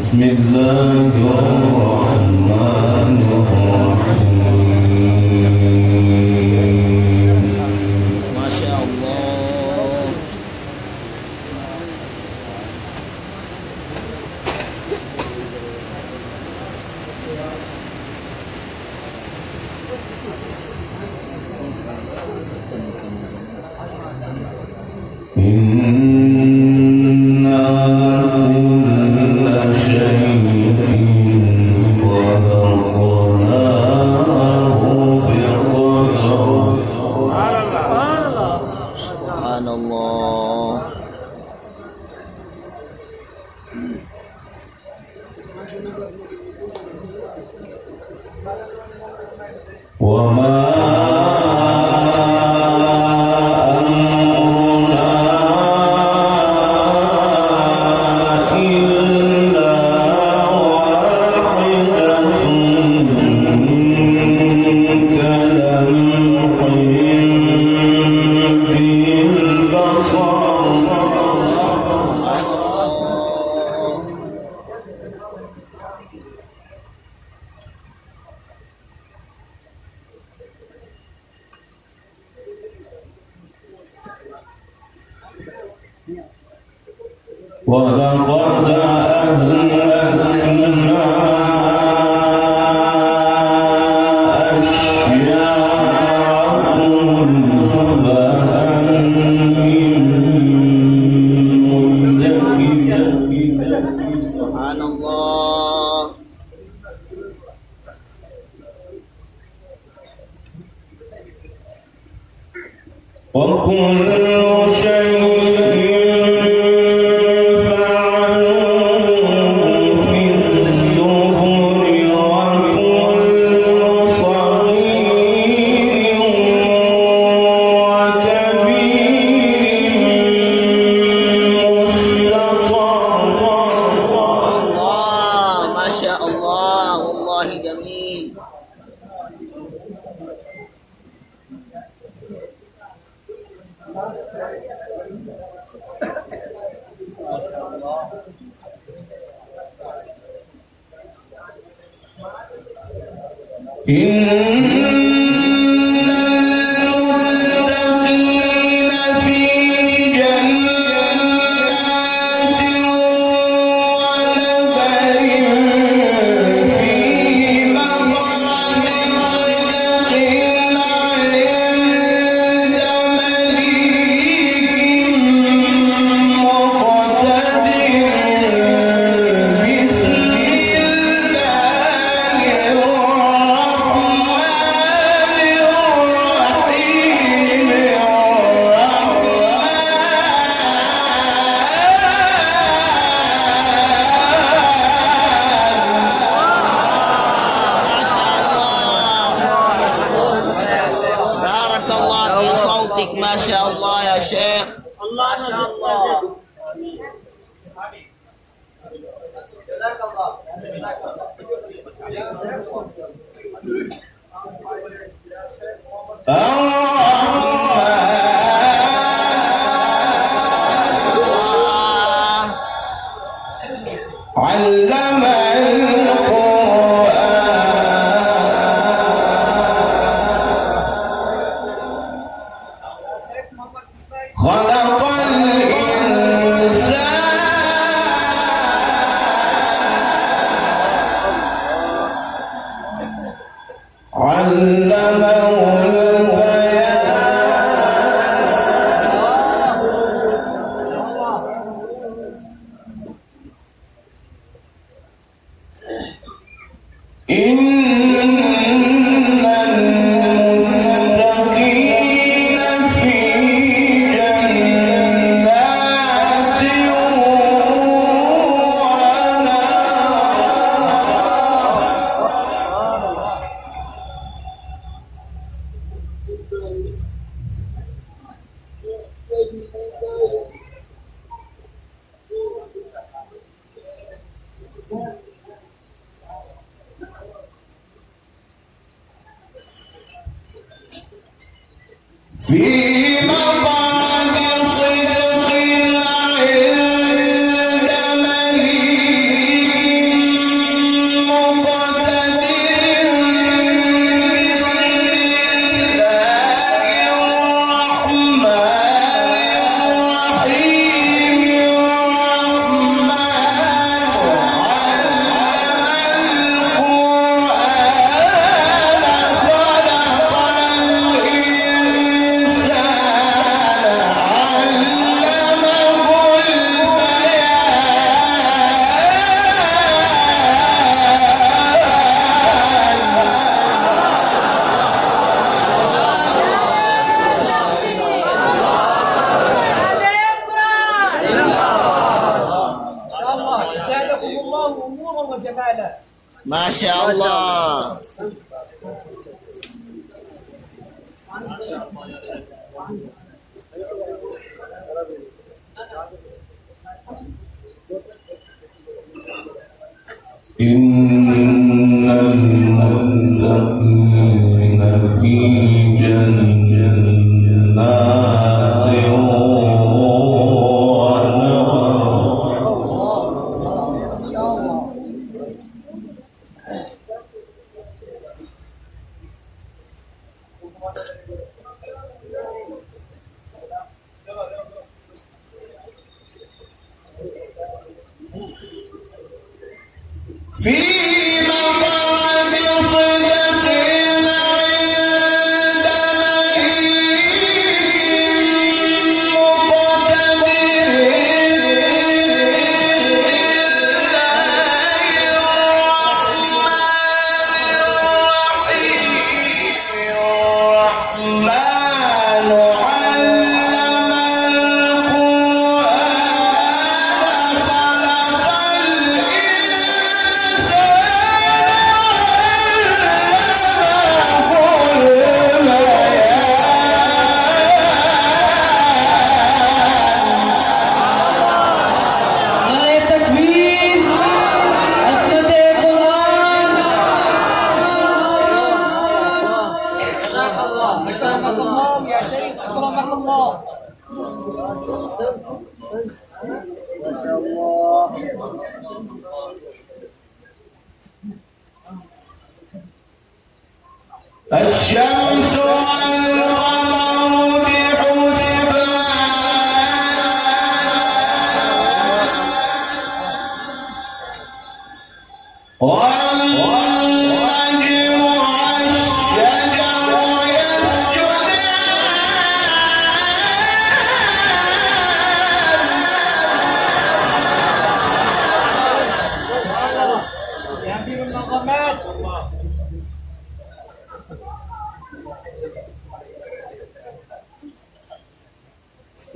بسم الله الرحمن الرحيم. ما شاء الله. ولقد أهلكنا أشياعكم فهل من مدكر. سبحان الله. وكل شيء ما شاء الله يا شيخ. الله ما شاء الله. جزاك الله. علم خلق الإنسان علمه في مقام صدق عند مليك وجماله. ما شاء الله. إن المتقين في جنات في مقعد صدق عند مليك مقتدر. الرحمن علم القرآن خلق أكرمك الله يا شيخ، أكرمك الله. ما شاء الله. الشمس والقمر بحسبان والنجم والشجر يسجدان. يا أمير النظامات.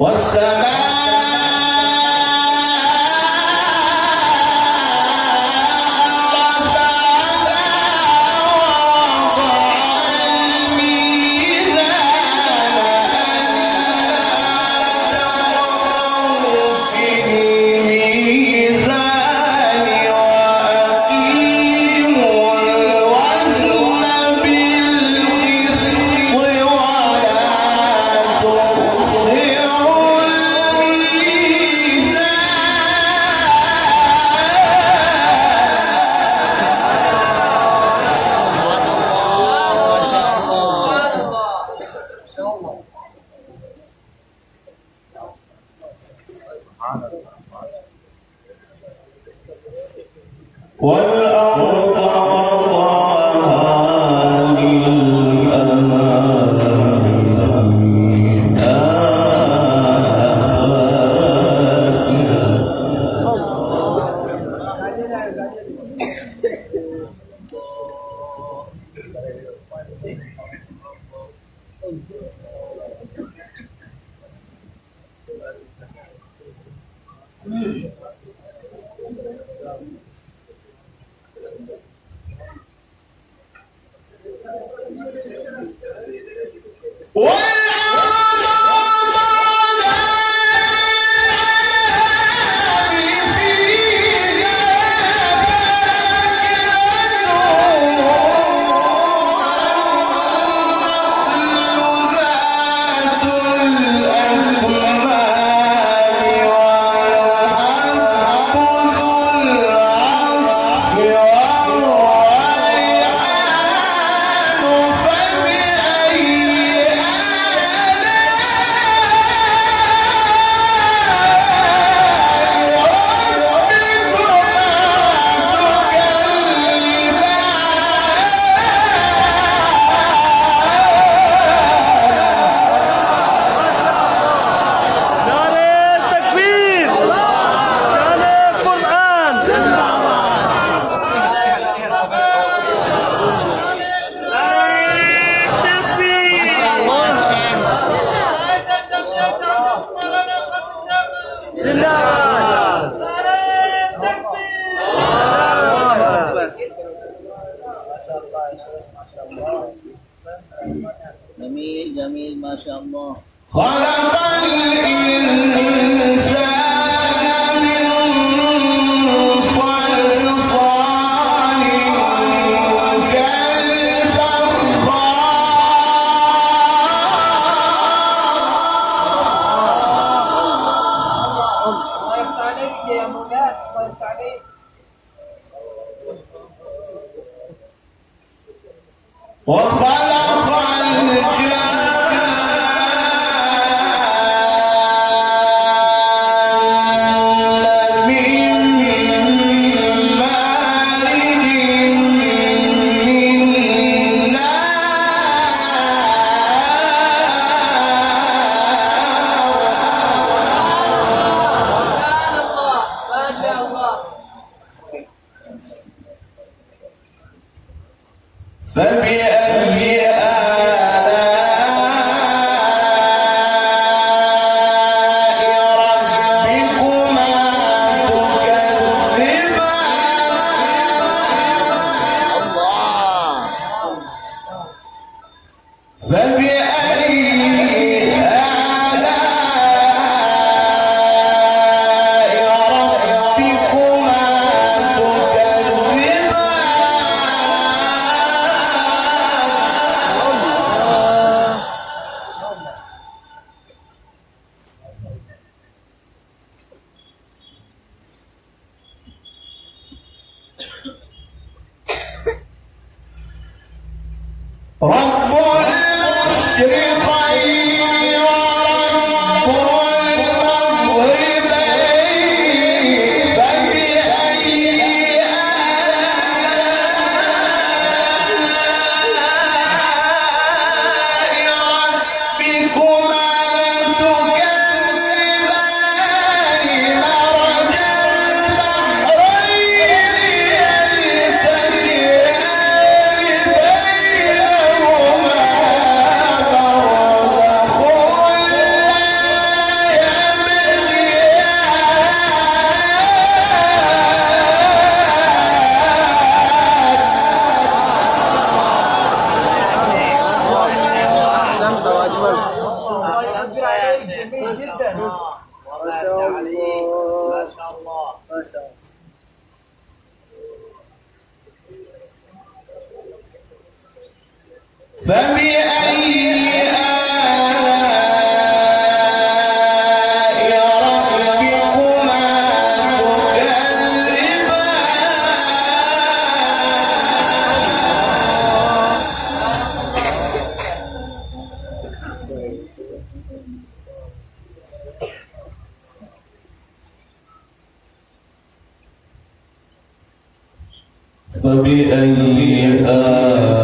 والسماء والأرض وضعها للأنام فيها جميل ما شاء الله. خلق الإنسان من صلصال كالفخار. الله يفتح عليك يا مولانا، الله يفتح عليك. وخلق الجان من مارج من سبحان الله ما شاء الله. فبأي رب المشرقين ورب المغربين فبأي آلاء ربكما تكذبان مرج البحرين يلتقيان بينهما برزخ الله يكبر عليك، جميل جدا. ما شاء الله ما شاء الله ما شاء الله. فبأي آلاء ربكما تكذبان فبأي آلاء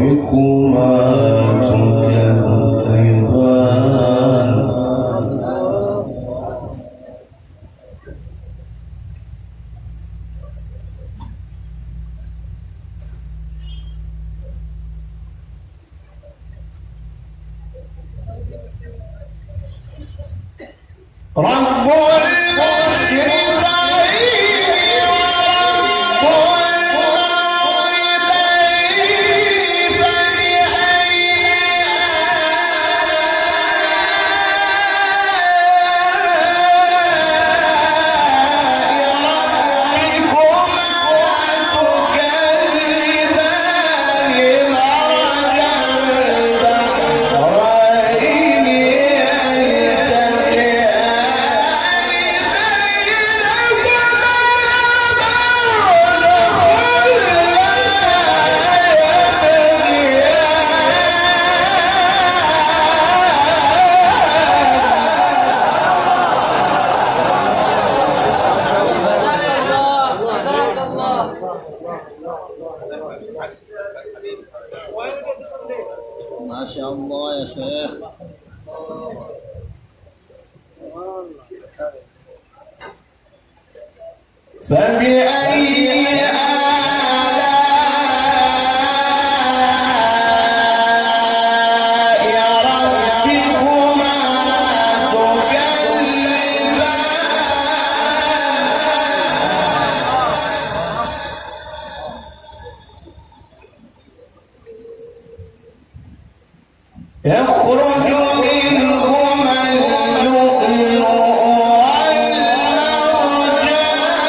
ربكما تكذبان رب المشرقين ورب المغربين فبأي آلاء ربكما تكذبان مرج البحرين جزاك الله. ما شاء الله يا شيخ. فبأي آلاء ربكما تكذبان يخرج منهما اللؤلؤ والمرجان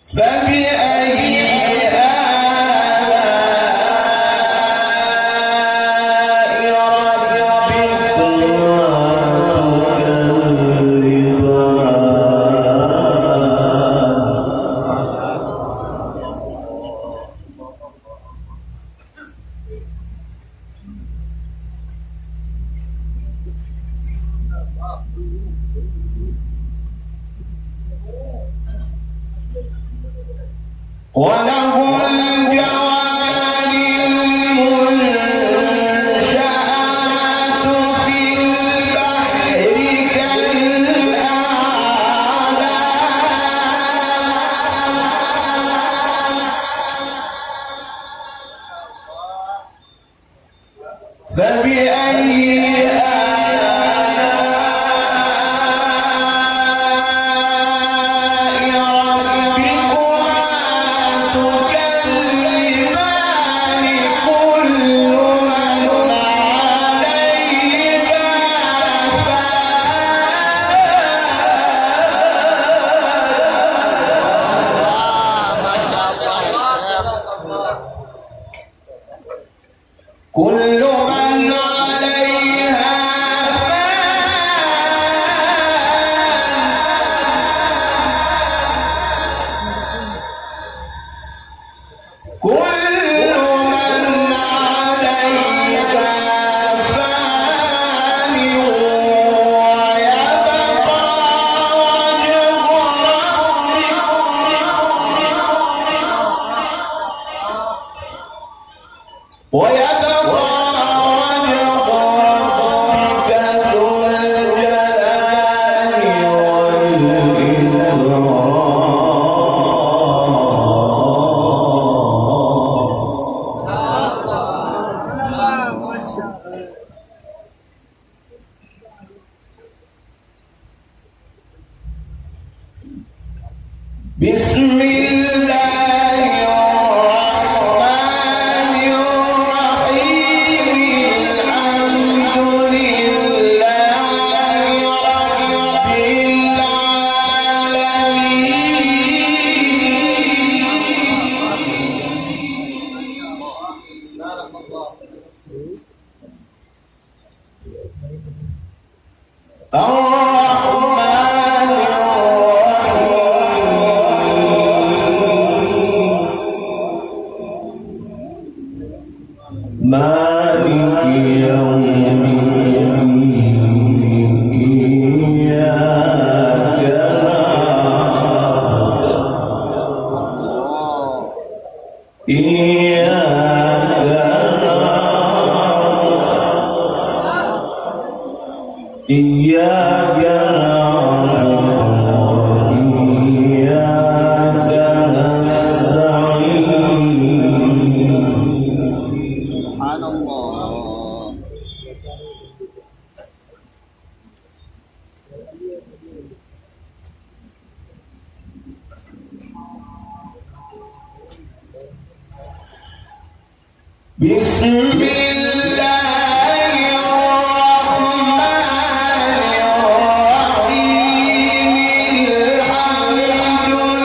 فبأي وله الجوار المنشآت في البحر كالأعلام فبأي كل من عليها فان كل من عليها فان ويبقى وجه ربك ذو الجلال والإكرام بسم الله الرحمن الرحيم الحمد لله رب الرحمن الرحيم مالك يوم الدين إياك نعبد إياك نعبد وإياك نستعين سبحان الله. بسم الله الرحمن الرحيم الحمد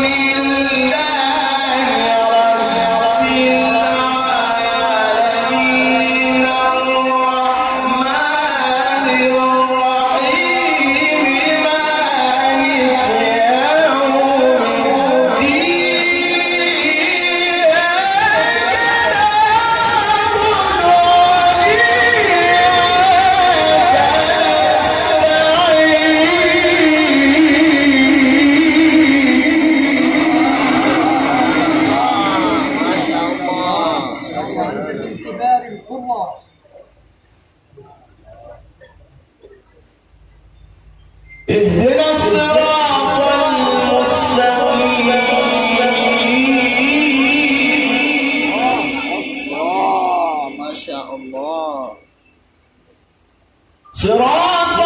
لله رب العالمين الرحمن الرحيم مالك يوم اهدنا الصراط المستقيم ما شاء الله. صراط